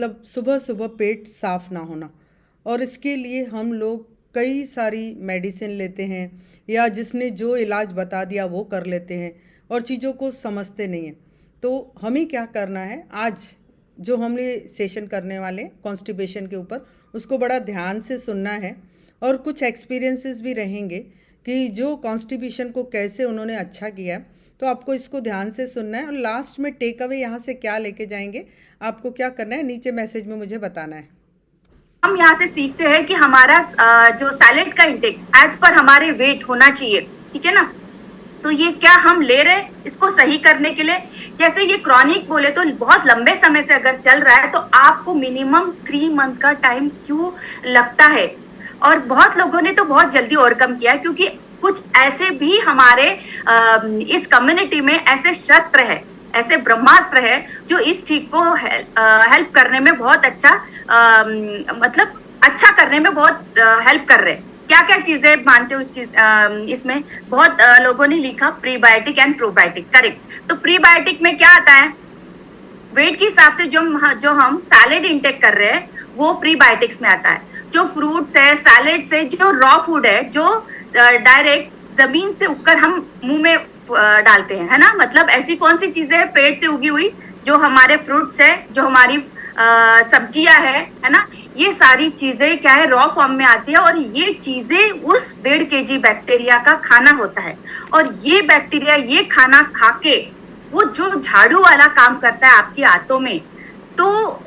मतलब सुबह सुबह पेट साफ ना होना, और इसके लिए हम लोग कई सारी मेडिसिन लेते हैं या जिसने जो इलाज बता दिया वो कर लेते हैं और चीज़ों को समझते नहीं हैं। तो हमें क्या करना है, आज जो हम ये सेशन करने वाले कॉन्स्टिपेशन के ऊपर, उसको बड़ा ध्यान से सुनना है और कुछ एक्सपीरियंसेस भी रहेंगे कि जो कॉन्स्टिपेशन को कैसे उन्होंने अच्छा किया है। तो आपको इसको ध्यान से सुनना है और लास्ट में टेक अवे यहाँ से क्या लेके जाएंगे, आपको क्या करना है नीचे मैसेज में मुझे बताना है। हम यहाँ से सीखते हैं कि हमारा जो सैलेड का इंटेक एज पर हमारे वेट होना चाहिए, ठीक है ना। तो ये क्या हम ले रहे हैं इसको सही करने के लिए, जैसे ये क्रॉनिक बोले तो बहुत लंबे समय से अगर चल रहा है तो आपको मिनिमम 3 मंथ का टाइम क्यों लगता है। और बहुत लोगों ने तो बहुत जल्दी ओवरकम किया, क्योंकि कुछ ऐसे भी हमारे इस कम्युनिटी में ऐसे शस्त्र है, ऐसे ब्रह्मास्त्र है जो इस चीज को हेल्प करने में बहुत अच्छा मतलब अच्छा करने में बहुत हेल्प कर रहे हैं। क्या क्या चीजें मानते हो इस चीज इसमें बहुत लोगों ने लिखा प्रीबायोटिक एंड प्रोबायोटिक, करेक्ट। तो प्रीबायोटिक में क्या आता है, वेट के हिसाब से जो हम सैलेड इंटेक कर रहे हैं वो प्रीबायोटिक्स में आता है। जो फ्रूट्स है, सैलेड से जो रॉ फूड है, जो डायरेक्ट जमीन से उगकर हम मुंह में डालते हैं, है ना। मतलब ऐसी कौन सी चीजें हैं पेड़ से उगी हुई, जो हमारे फ्रूट्स है, जो हमारी सब्जियां है ना। ये सारी चीजें क्या है, रॉ फॉर्म में आती है और ये चीजें उस 1.5 kg बैक्टीरिया का खाना होता है। और ये बैक्टीरिया ये खाना खाके वो जो झाड़ू वाला काम करता है आपकी आंतों में, तो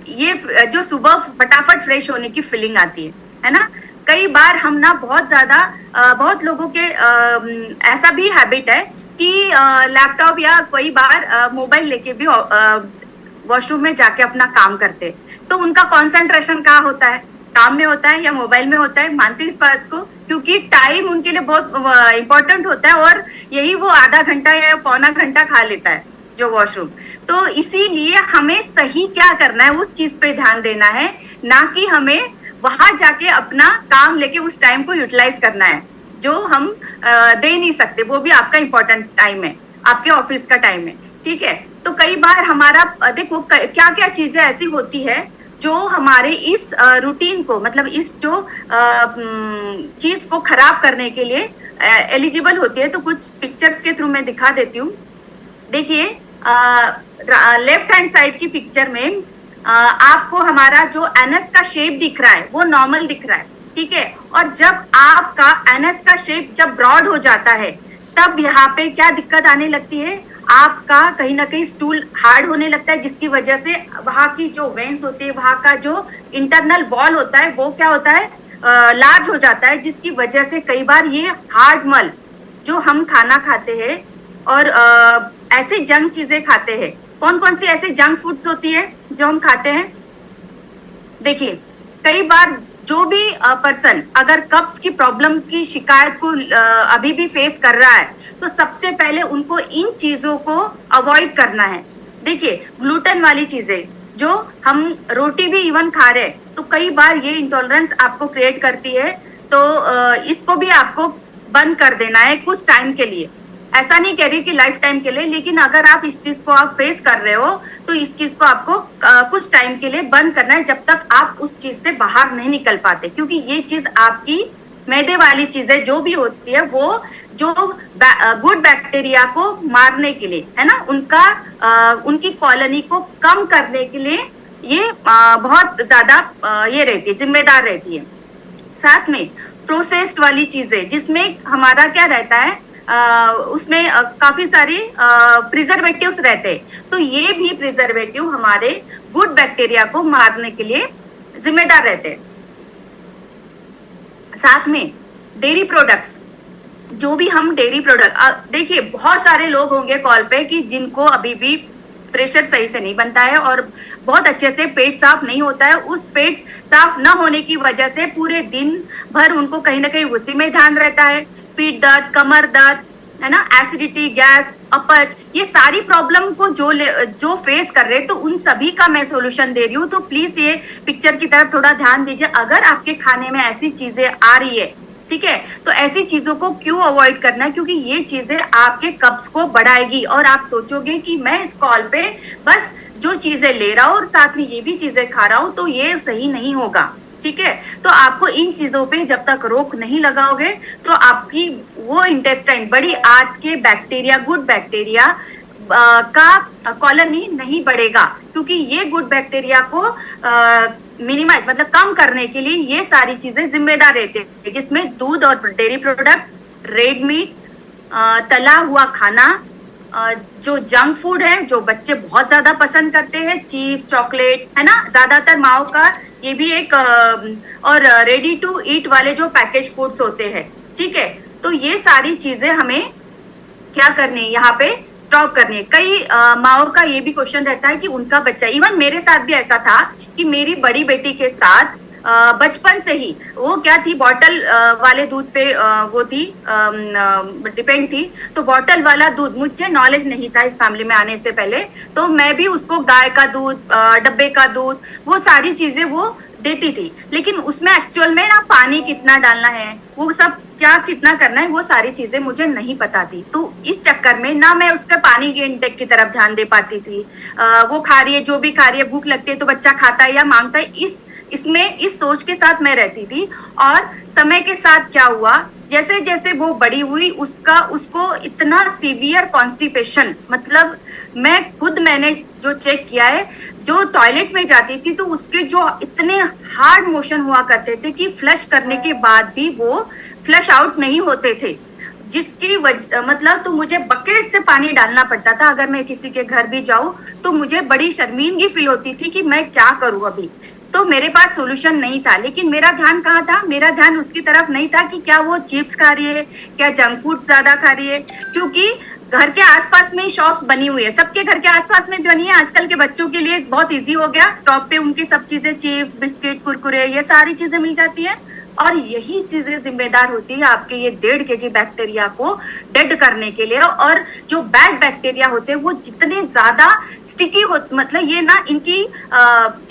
ये जो सुबह फटाफट फ्रेश होने की फीलिंग आती है ना। कई बार हम ना बहुत ज्यादा बहुत लोगों के ऐसा भी हैबिट है कि लैपटॉप या कई बार मोबाइल लेके भी वॉशरूम में जाके अपना काम करते हैं। तो उनका कंसंट्रेशन कहाँ होता है, काम में होता है या मोबाइल में होता है। मानते इस बात को, क्योंकि टाइम उनके लिए बहुत इंपॉर्टेंट होता है और यही वो आधा घंटा या पौना घंटा खा लेता है जो वॉशरूम। तो इसीलिए हमें सही क्या करना है उस चीज पे ध्यान देना है, ना कि हमें वहां जाके अपना काम लेके उस टाइम को यूटिलाइज करना है जो हम दे नहीं सकते। वो भी आपका इंपॉर्टेंट टाइम है, आपके ऑफिस का टाइम है, ठीक है। तो कई बार हमारा देखो क्या क्या चीजें ऐसी होती है जो हमारे इस रूटीन को, मतलब इस जो चीज को खराब करने के लिए एलिजिबल होती है। तो कुछ पिक्चर्स के थ्रू मैं दिखा देती हूँ। देखिए लेफ्ट हैंड साइड की पिक्चर में आपको हमारा जो एनस का शेप दिख रहा है वो नॉर्मल दिख रहा है, ठीक है। और जब आपका एनस का शेप जब ब्रॉड हो जाता है तब यहाँ पे क्या दिक्कत आने लगती है, आपका कहीं ना कहीं स्टूल हार्ड होने लगता है, जिसकी वजह से वहां की जो वेन्स होती है, वहां का जो इंटरनल वॉल होता है वो क्या होता है, लार्ज हो जाता है, जिसकी वजह से कई बार ये हार्ड मल जो हम खाना खाते हैं और ऐसे जंक चीजें खाते हैं। कौन कौन सी ऐसे जंक फूड्स होती है जो हम खाते हैं, देखिए कई बार जो भी पर्सन अगर कब्ज की प्रॉब्लम की शिकायत को अभी भी फेस कर रहा है तो सबसे पहले उनको इन चीजों को अवॉइड करना है। देखिए ग्लूटेन वाली चीजें जो हम रोटी भी इवन खा रहे हैं तो कई बार ये इंटॉलरेंस आपको क्रिएट करती है, तो इसको भी आपको बंद कर देना है कुछ टाइम के लिए। ऐसा नहीं कह रही कि लाइफ टाइम के लिए, लेकिन अगर आप इस चीज को आप फेस कर रहे हो तो इस चीज को आपको कुछ टाइम के लिए बंद करना है, जब तक आप उस चीज से बाहर नहीं निकल पाते। क्योंकि ये चीज आपकी मैदे वाली चीजें जो भी होती है वो जो गुड बैक्टीरिया को मारने के लिए, है ना, उनकी कॉलोनी को कम करने के लिए ये बहुत ज्यादा ये रहती है, जिम्मेदार रहती है। साथ में प्रोसेस्ड वाली चीजें जिसमें हमारा क्या रहता है, उसमें काफी सारे प्रिजर्वेटिव्स रहते हैं, तो ये भी प्रिजर्वेटिव हमारे गुड बैक्टीरिया को मारने के लिए जिम्मेदार रहते हैं। साथ में डेयरी प्रोडक्ट्स, जो भी हम डेयरी प्रोडक्ट, देखिए बहुत सारे लोग होंगे कॉल पे कि जिनको अभी भी प्रेशर सही से नहीं बनता है और बहुत अच्छे से पेट साफ नहीं होता है। उस पेट साफ न होने की वजह से पूरे दिन भर उनको कहीं ना कहीं उसी में ध्यान रहता है, पीठ दर्द, कमर दर्द, है ना, एसिडिटी, गैस, अपच, ये सारी प्रॉब्लम को जो फेस कर रहे हैं, तो उन सभी का मैं सोल्यूशन दे रही हूँ। तो प्लीज ये पिक्चर की तरफ थोड़ा ध्यान दीजिए। अगर आपके खाने में ऐसी चीजें आ रही है, ठीक है, तो ऐसी चीजों को क्यों अवॉइड करना है, क्योंकि ये चीजें आपके कब्ज को बढ़ाएगी और आप सोचोगे कि मैं इस कॉल पे बस जो चीजें ले रहा हूँ और साथ में ये भी चीजें खा रहा हूँ, तो ये सही नहीं होगा। ठीक है, तो आपको इन चीजों पे जब तक रोक नहीं लगाओगे तो आपकी वो इंटेस्टाइन, बड़ी आंत के बैक्टीरिया, गुड बैक्टीरिया का कॉलोनी नहीं बढ़ेगा, क्योंकि ये गुड बैक्टीरिया को मिनिमाइज मतलब कम करने के लिए ये सारी चीजें जिम्मेदार रहते हैं, जिसमें दूध और डेयरी प्रोडक्ट्स, रेड मीट, तला हुआ खाना, जो जंक फूड है जो बच्चे बहुत ज्यादा पसंद करते हैं, चिप्स, चॉकलेट, है ना, ज्यादातर माओ का ये भी एक, और रेडी टू ईट वाले जो पैकेज फूड्स होते हैं। ठीक है, तो ये सारी चीजें हमें क्या करनी है, यहाँ पे स्टॉप करनी है। कई माओ का ये भी क्वेश्चन रहता है कि उनका बच्चा, इवन मेरे साथ भी ऐसा था कि मेरी बड़ी बेटी के साथ बचपन से ही वो क्या थी, बॉटल वाले दूध पे वो थी, डिपेंड थी, तो बॉटल वाला दूध, मुझे नॉलेज नहीं था इस फैमिली में आने से पहले, तो मैं भी उसको गाय का दूध, डब्बे का दूध, वो सारी चीजें वो देती थी, लेकिन उसमें एक्चुअल में ना पानी कितना डालना है, वो सब क्या कितना करना है, वो सारी चीजें मुझे नहीं पता थी। तो इस चक्कर में ना मैं उसके पानी के इंटेक की तरफ ध्यान दे पाती थी। वो खा रही है, जो भी खा रही है, भूख लगती है तो बच्चा खाता है या मांगता है, इसमें इस सोच के साथ मैं रहती थी। और समय के साथ क्या हुआ, जैसे जैसे वो बड़ी हुई उसको इतना सीवियर कॉन्स्टिपेशन, मतलब मैंने जो चेक किया है, जो टॉयलेट में जाती थी तो उसके जो इतने हार्ड मोशन हुआ करते थे कि फ्लश करने के बाद भी वो फ्लश आउट नहीं होते थे, जिसकी वजह मतलब तो मुझे बकेट से पानी डालना पड़ता था। अगर मैं किसी के घर भी जाऊं तो मुझे बड़ी शर्मिंदगी फील होती थी कि मैं क्या करूं अभी, तो मेरे पास सोल्यूशन नहीं था। लेकिन मेरा ध्यान कहाँ था, मेरा ध्यान उसकी तरफ नहीं था कि क्या वो चिप्स खा रही है, क्या जंक फूड ज्यादा खा रही है, क्योंकि घर के आसपास में शॉप्स बनी हुई है, सबके घर के आसपास में बनी है। आजकल के बच्चों के लिए बहुत इजी हो गया, स्टॉप पे उनकी सब चीजें, चिप्स, बिस्किट, कुरकुरे, ये सारी चीजें मिल जाती है। और यही चीजें जिम्मेदार होती है आपके ये 1.5 kg बैक्टीरिया को डेड करने के लिए। और जो बैड बैक्टीरिया होते हैं वो जितने ज्यादा स्टिकी हो, मतलब ये ना इनकी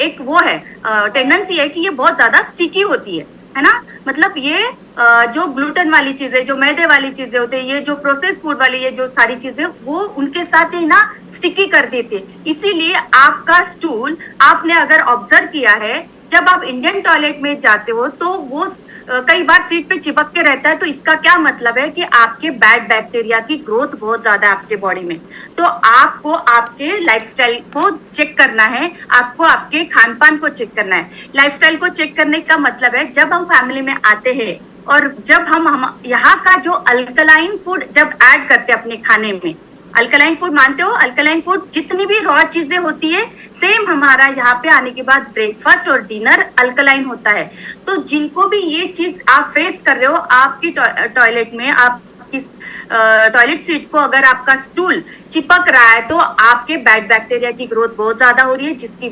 एक वो है, टेंडेंसी है कि ये बहुत ज्यादा स्टिकी होती है ना, मतलब ये जो ग्लूटेन वाली चीजें, जो मैदे वाली चीजें होते हैं, ये जो प्रोसेस फूड वाली, ये जो सारी चीजें, वो उनके साथ ही ना स्टिकी कर देते। इसीलिए आपका स्टूल, आपने अगर ऑब्जर्व किया है, जब आप इंडियन टॉयलेट में जाते हो तो वो कई बार सीट पे चिपक के रहता है, तो इसका क्या मतलब है कि आपके बैड बैक्टीरिया की ग्रोथ बहुत ज्यादा है आपके बॉडी में। तो आपको आपके लाइफस्टाइल को चेक करना है, आपको आपके खान पान को चेक करना है। लाइफस्टाइल को चेक करने का मतलब है, जब हम फैमिली में आते हैं और जब हम यहाँ का जो अल्कलाइन फूड जब ऐड करते हैं अपने खाने में, अल्कलाइन फूड मानते हो, अल्कलाइन फूड जितनी भी रॉ चीजें होती है, सेम हमारा यहाँ पे आने के बाद ब्रेकफास्ट और डिनर अल्कलाइन होता है। तो जिनको भी ये चीज आप फेस कर रहे हो, आपकी टॉयलेट में, आप किस टॉयलेट सीट को अगर आपका स्टूल चिपक रहा है, तो आपके बैड बैक्टीरिया की ग्रोथ बहुत ज्यादा हो रही है, जिसकी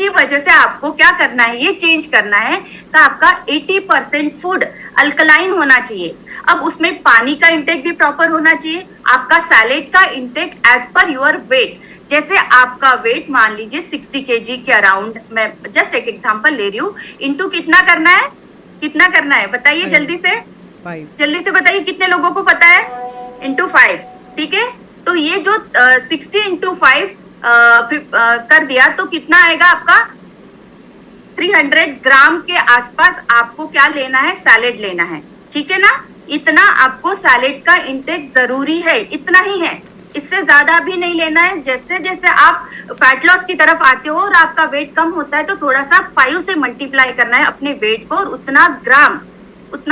वजह से आपको क्या करना है, ये चेंज करना है कि आपका 80% फूड अल्कलाइन होना चाहिए। अब उसमें पानी का इंटेक भी प्रॉपर होना चाहिए, आपका सैलेड का intake as per your weight. जैसे आपका वेट मान लीजिए 60 kg के अराउंड, मैं जस्ट एक एग्जांपल ले रही हूँ, इंटू कितना करना है बताइए जल्दी से बताइए, कितने लोगों को पता है? इंटू 5, ठीक है। तो ये जो 60 इंटू 5 कर दिया तो कितना आएगा आपका? 300 ग्राम के आसपास आपको क्या लेना है, सैलेड लेना है, ठीक है ना। इतना आपको सैलेड का इंटेक जरूरी है, इतना ही है, इससे ज्यादा भी नहीं लेना है। जैसे जैसे आप फैट लॉस की तरफ आते हो और आपका वेट कम होता है, तो थोड़ा सा 5 से मल्टीप्लाई करना है अपने वेट को, और उतना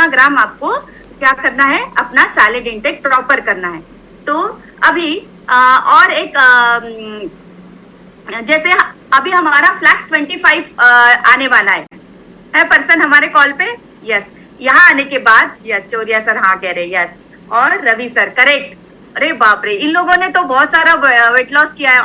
ग्राम आपको क्या करना है, अपना सैलेड इंटेक प्रॉपर करना है। तो अभी और एक जैसे अभी हमारा फ्लैक्स 25 आने वाला है पर्सन हमारे कॉल पे, यस। यहाँ आने के बाद यस, चौरिया सर हाँ कह रहे, यस, और रवि सर करेक्ट। अरे बाप रे, इन लोगों ने तो बहुत सारा वेट लॉस किया है,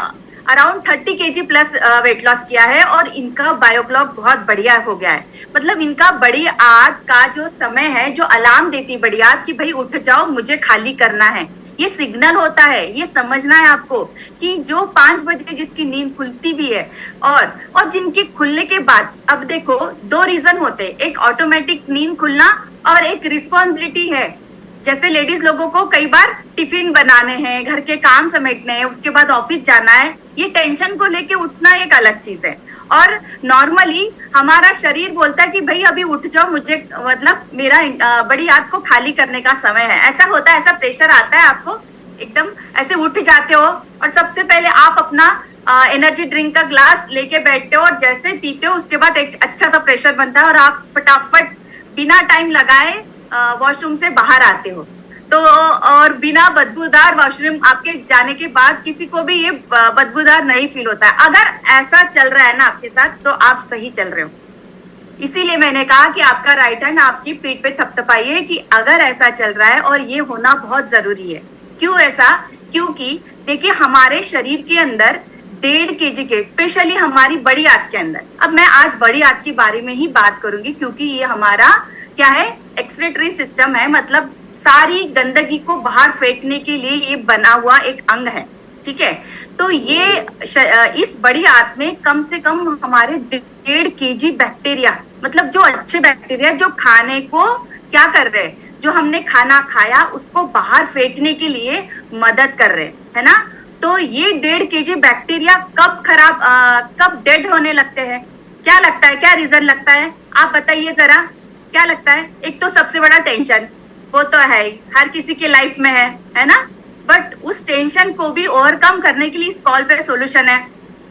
around 30 kg plus weight loss किया है, और इनका बायोक्लॉक बहुत बढ़िया हो गया है। मतलब इनका बड़ी आंत का जो समय है, जो अलार्म देती बड़ी आंत कि भाई उठ जाओ, मुझे खाली करना है, ये सिग्नल होता है। ये समझना है आपको कि जो 5 बजे जिसकी नींद खुलती भी है, और जिनकी खुलने के बाद, अब देखो 2 रीजन होते हैं, एक ऑटोमेटिक नींद खुलना और एक रिस्पॉन्सिबिलिटी है, जैसे लेडीज लोगों को कई बार टिफिन बनाने हैं, घर के काम समेटने हैं, उसके बाद ऑफिस जाना है, ये टेंशन को लेके उठना एक अलग चीज है। और नॉर्मली हमारा शरीर बोलता है कि भाई अभी उठ जाओ, मुझे मतलब मेरा बड़ी आंत को खाली करने का समय है। ऐसा होता है, ऐसा प्रेशर आता है आपको, एकदम ऐसे उठ जाते हो और सबसे पहले आप अपना एनर्जी ड्रिंक का ग्लास लेके बैठते हो और जैसे पीते हो उसके बाद एक अच्छा सा प्रेशर बनता है और आप फटाफट बिना टाइम लगाए वॉशरूम से बाहर आते हो। तो और बिना बदबूदार वॉशरूम आपके जाने के बाद किसी को भी ये बदबूदार नहीं फील होता है। अगर ऐसा चल रहा है ना आपके साथ तो आप सही चल रहे हो। इसीलिए मैंने कहा कि आपका राइट हैंड आपकी पीठ पे थपथपाइए कि अगर ऐसा चल रहा है, और ये होना बहुत जरूरी है। क्यों ऐसा? क्योंकि देखिए हमारे शरीर के अंदर 1.5 kg के, स्पेशली हमारी बड़ी आंत के अंदर, अब मैं आज बड़ी आंत के बारे में ही बात करूंगी क्योंकि ये हमारा क्या है, एक्सक्रीटरी सिस्टम है, मतलब सारी गंदगी को बाहर फेंकने के लिए ये बना हुआ एक अंग है, ठीक है। तो ये इस बड़ी आंत में कम से कम हमारे 1.5 kg बैक्टीरिया, मतलब जो अच्छे बैक्टीरिया जो खाने को क्या कर रहे हैं, जो हमने खाना खाया उसको बाहर फेंकने के लिए मदद कर रहे है ना। तो ये 1.5 kg बैक्टीरिया कब डेड होने लगते हैं? क्या लगता है, क्या रीजन लगता है, आप बताइए जरा, क्या लगता है? एक तो सबसे बड़ा टेंशन, वो तो है ही, हर किसी के लाइफ में है ना। बट उस टेंशन को भी ओवरकम करने के लिए इस कॉल पे सॉल्यूशन है।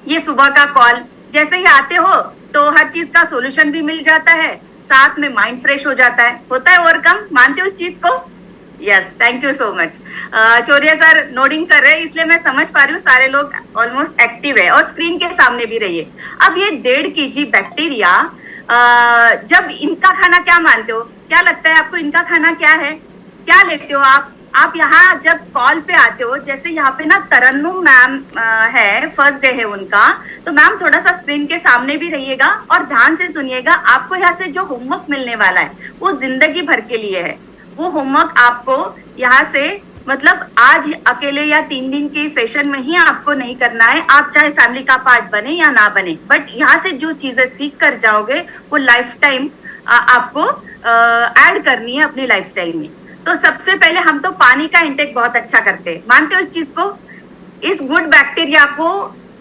ये सुबह का कॉल जैसे ही आते हो तो हर चीज का सॉल्यूशन भी मिल जाता है, साथ में माइंड फ्रेश हो जाता है, होता है ओवरकम। मानते हो इस चीज को? Yes, thank you so much. Chauria sir nodding कर रहे हैं, इसलिए मैं समझ पा रही हूँ सारे लोग ऑलमोस्ट एक्टिव है और स्क्रीन के सामने भी रहिए। अब ये 1.5 kg बैक्टीरिया, जब इनका खाना क्या मानते हो, क्या लगता है आपको इनका खाना क्या है, क्या लेते हो आप यहाँ जब कॉल पे आते हो? जैसे यहाँ पे ना तरन्नुम मैम है, फर्स्ट डे है उनका, तो मैम थोड़ा सा स्क्रीन के सामने भी रहिएगा और ध्यान से सुनिएगा। आपको यहाँ से जो होमवर्क मिलने वाला है वो जिंदगी भर के लिए है। वो होमवर्क आपको यहाँ से, मतलब आज अकेले या 3 दिन के सेशन में ही आपको नहीं करना है, आप चाहे फैमिली का पार्ट बने या ना बने, बट यहाँ से जो चीजें सीख कर जाओगे वो लाइफ टाइम आपको ऐड करनी है अपनी लाइफस्टाइल में। तो सबसे पहले हम तो पानी का इंटेक बहुत अच्छा करते हैं, मानते हो इस चीज को? इस गुड बैक्टीरिया को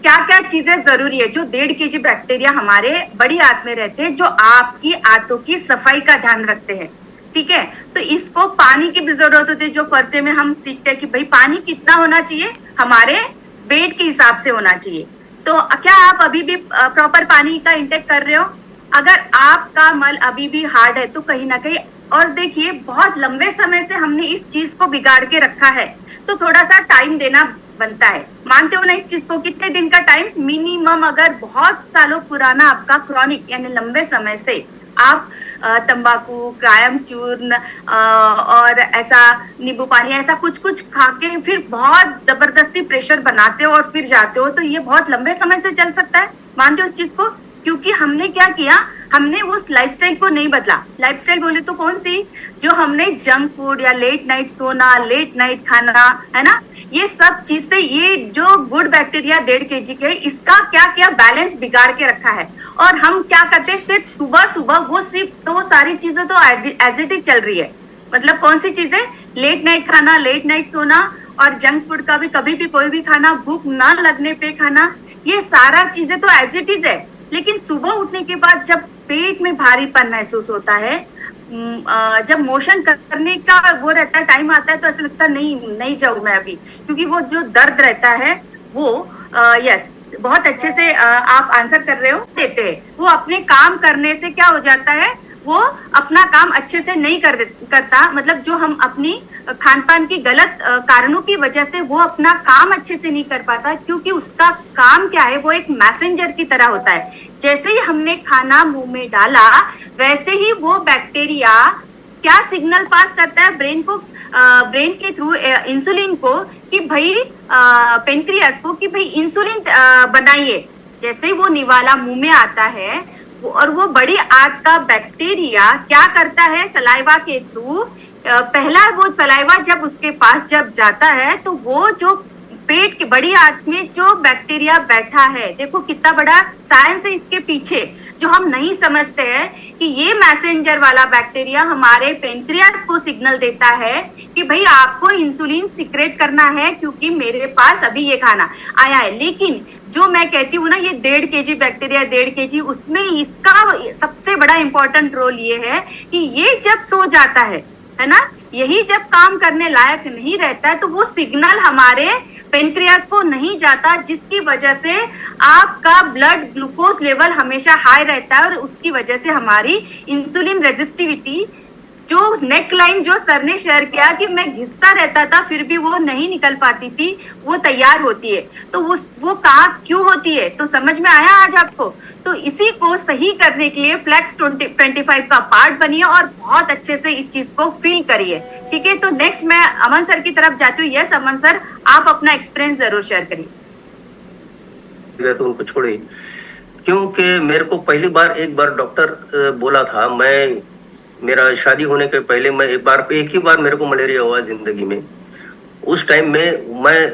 क्या क्या चीजें जरूरी है? जो 1.5 kg बैक्टीरिया हमारे बड़ी आंत में रहते हैं, जो आपकी आंतों की सफाई का ध्यान रखते हैं, ठीक है। तो इसको पानी की भी जरूरत होती है। जो फर्स्ट डे में हम सीखते हैं कि भाई पानी कितना होना चाहिए, हमारे वेट के हिसाब से होना चाहिए। तो क्या आप अभी भी प्रॉपर पानी का इंटेक कर रहे हो? अगर आपका मल अभी भी हार्ड है तो कहीं ना कहीं, और देखिए बहुत लंबे समय से हमने इस चीज को बिगाड़ के रखा है, तो थोड़ा सा टाइम देना बनता है। मानते हो ना इस चीज को? कितने दिन का टाइम मिनिमम? अगर बहुत सालों पुराना आपका क्रॉनिक यानी लंबे समय से आप तंबाकू, कायम चूर्ण और ऐसा नींबू पानी ऐसा कुछ कुछ खा के फिर बहुत जबरदस्ती प्रेशर बनाते हो और फिर जाते हो, तो ये बहुत लंबे समय से चल सकता है। मानते हो इस चीज को? क्योंकि हमने क्या किया, हमने उस लाइफस्टाइल को नहीं बदला। लाइफस्टाइल बोले तो कौन सी? जो हमने जंक फूड या लेट नाइट सोना, लेट नाइट खाना, है ना, ये सब चीज से ये जो गुड बैक्टीरिया 1.5 kg के, इसका क्या क्या बैलेंस बिगाड़ के रखा है। और हम क्या करते हैं, सिर्फ सुबह सुबह वो सारी चीजें तो एज इट इज चल रही है। मतलब कौन सी चीजें? लेट नाइट खाना, लेट नाइट सोना, और जंक फूड का भी कभी भी कोई भी खाना, भूख ना लगने पे खाना, ये सारा चीजें तो एज इट इज है। लेकिन सुबह उठने के बाद जब पेट में भारीपन महसूस होता है, जब मोशन करने का वो रहता है, टाइम आता है, तो ऐसा लगता है नहीं जाऊं मैं अभी, क्योंकि वो जो दर्द रहता है वो यस बहुत अच्छे से आप आंसर कर रहे हो, देते हैं। वो अपने काम करने से क्या हो जाता है, वो अपना काम अच्छे से नहीं करता, मतलब जो हम अपनी खान पान की गलत कारणों की वजह से वो अपना काम अच्छे से नहीं कर पाता, क्योंकि उसका काम क्या है, वो एक मैसेंजर की तरह होता है। जैसे ही हमने खाना मुंह में डाला, वैसे ही वो बैक्टीरिया क्या सिग्नल पास करता है ब्रेन को, ब्रेन के थ्रू इंसुलिन को, कि भाई पेनक्रियास को, कि भाई इंसुलिन बनाइए। जैसे ही वो निवाला मुंह में आता है, और वो बड़ी आंत का बैक्टीरिया क्या करता है, सलाइवा के थ्रू, पहला वो सलाइवा जब उसके पास जब जाता है, तो वो जो पेट की बड़ी आंत में जो बैक्टीरिया बैठा है, देखो कितना बड़ा साइंस है इसके पीछे, जो हम नहीं समझते हैं कि ये मैसेंजर वाला बैक्टीरिया हमारे पेनक्रियास को सिग्नल देता है कि भाई आपको इंसुलिन सिक्रेट करना है, क्योंकि मेरे पास अभी ये खाना आया है। लेकिन जो मैं कहती हूँ ना, ये 1.5 kg बैक्टीरिया, 1.5 kg, उसमें इसका सबसे बड़ा इंपॉर्टेंट रोल ये है कि ये जब सो जाता है ना, यही जब काम करने लायक नहीं रहता है, तो वो सिग्नल हमारे पेनक्रियास को नहीं जाता, जिसकी वजह से आपका ब्लड ग्लूकोज लेवल हमेशा हाई रहता है, और उसकी वजह से हमारी इंसुलिन रेजिस्टिविटी, जो नेक लाइन जो सर ने शेयर किया कि मैं घिसता रहता था फिर भी वो नहीं निकल पाती थी, वो तैयार होती है। तो वो कहाँ क्यों होती है, तो समझ में आया आज आपको? तो इसी को सही करने के लिए फ्लेक्स 25 का पार्ट बनिए और बहुत अच्छे से इस चीज को फील करिए, ठीक है? तो नेक्स्ट मैं अमन सर की तरफ जाती हूँ। यस अमन सर, आप अपना एक्सपीरियंस जरूर शेयर करिए। तो उनको छोड़े, क्योंकि मेरे को पहली बार एक बार डॉक्टर बोला था, मेरा शादी होने के पहले एक ही बार मेरे को मलेरिया हुआ जिंदगी में। उस टाइम में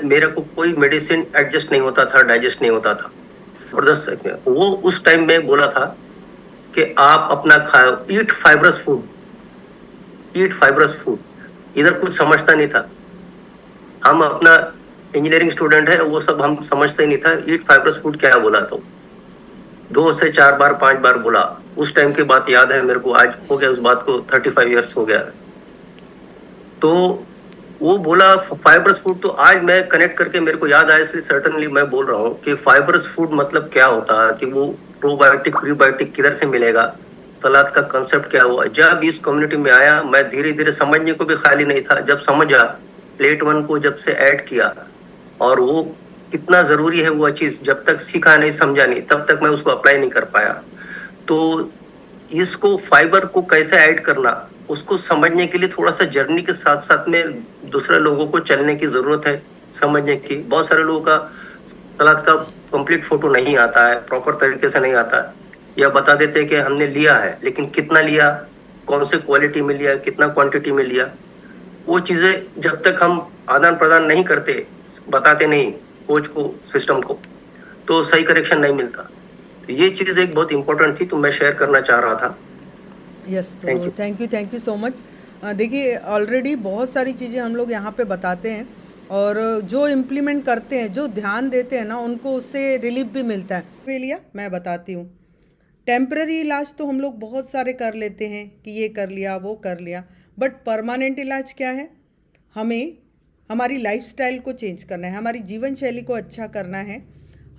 मेरे को कोई मेडिसिन एडजस्ट नहीं होता था, डाइजेस्ट नहीं होता था, जबरदस्त। वो उस टाइम में बोला था कि आप अपना खाओ, ईट फाइब्रस फूड, ईट फाइब्रस फूड। इधर कुछ समझता नहीं था, हम अपना इंजीनियरिंग स्टूडेंट है, वो सब हम समझते ही नहीं था ईट फाइब्रस फूड क्या बोला। तो 2 से 4 बार 5 बार बोला। उस टाइम की बात याद है मेरे को, आज हो गया उस बात को 35 ईयर्स हो गया। तो वो बोला फाइबरस फूड, तो आज मैं कनेक्ट करके मेरे को याद आया, इसलिए सर्टनली मैं बोल रहा हूँ कि फाइबरस फूड मतलब क्या होता है, कि वो प्रोबायोटिक प्रीबायोटिक किधर से मिलेगा, सलाद का कंसेप्ट क्या हुआ। जब इस कम्युनिटी में आया, मैं धीरे धीरे समझने को भी खाली नहीं था, जब समझा, प्लेट 1 को जब से ऐड किया, और वो कितना जरूरी है वो चीज, जब तक सीखा नहीं समझा नहीं तब तक मैं उसको अप्लाई नहीं कर पाया। तो इसको फाइबर को कैसे ऐड करना, उसको समझने के लिए थोड़ा सा जर्नी के साथ साथ में दूसरे लोगों को चलने की जरूरत है, समझने की। बहुत सारे लोगों का सलाद का कंप्लीट फोटो नहीं आता है, प्रॉपर तरीके से नहीं आता है, या बता देते हैं कि हमने लिया है, लेकिन कितना लिया, कौन से क्वालिटी में लिया, कितना क्वांटिटी में लिया, वो चीजें जब तक हम आदान प्रदान नहीं करते, बताते नहीं कोच को, सिस्टम को, तो सही करेक्शन नहीं मिलता। तो ये चीज एक बहुत इंपॉर्टेंट थी, तो मैं शेयर करना चाह रहा था। यस, तो थैंक यू सो मच। देखिए, ऑलरेडी बहुत सारी चीज़ें हम लोग यहाँ पे बताते हैं, और जो इम्प्लीमेंट करते हैं, जो ध्यान देते हैं ना, उनको उससे रिलीफ भी मिलता है। वे लिया मैं बताती हूँ, टेम्पररी इलाज तो हम लोग बहुत सारे कर लेते हैं कि ये कर लिया वो कर लिया, बट परमानेंट इलाज क्या है? हमें हमारी लाइफस्टाइल को चेंज करना है, हमारी जीवन शैली को अच्छा करना है।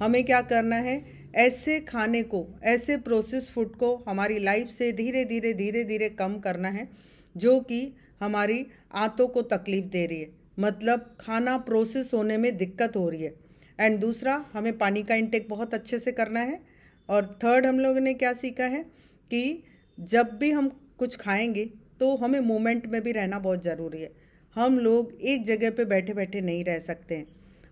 हमें क्या करना है, ऐसे खाने को, ऐसे प्रोसेस फूड को हमारी लाइफ से धीरे धीरे कम करना है, जो कि हमारी आंतों को तकलीफ़ दे रही है, मतलब खाना प्रोसेस होने में दिक्कत हो रही है। एंड दूसरा, हमें पानी का इंटेक बहुत अच्छे से करना है। और थर्ड, हम लोगों ने क्या सीखा है कि जब भी हम कुछ खाएंगे तो हमें मूवमेंट में भी रहना बहुत ज़रूरी है। हम लोग एक जगह पे बैठे बैठे नहीं रह सकते हैं,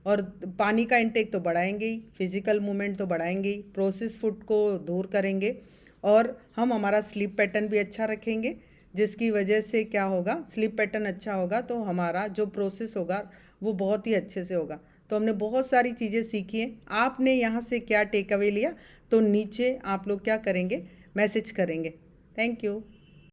और पानी का इंटेक तो बढ़ाएंगे ही, फिज़िकल मूवमेंट तो बढ़ाएंगे ही, प्रोसेस फूड को दूर करेंगे, और हम हमारा स्लीप पैटर्न भी अच्छा रखेंगे, जिसकी वजह से क्या होगा, स्लीप पैटर्न अच्छा होगा तो हमारा जो प्रोसेस होगा वो बहुत ही अच्छे से होगा। तो हमने बहुत सारी चीज़ें सीखी हैं। आपने यहाँ से क्या टेक अवे लिया, तो नीचे आप लोग क्या करेंगे, मैसेज करेंगे। Thank you.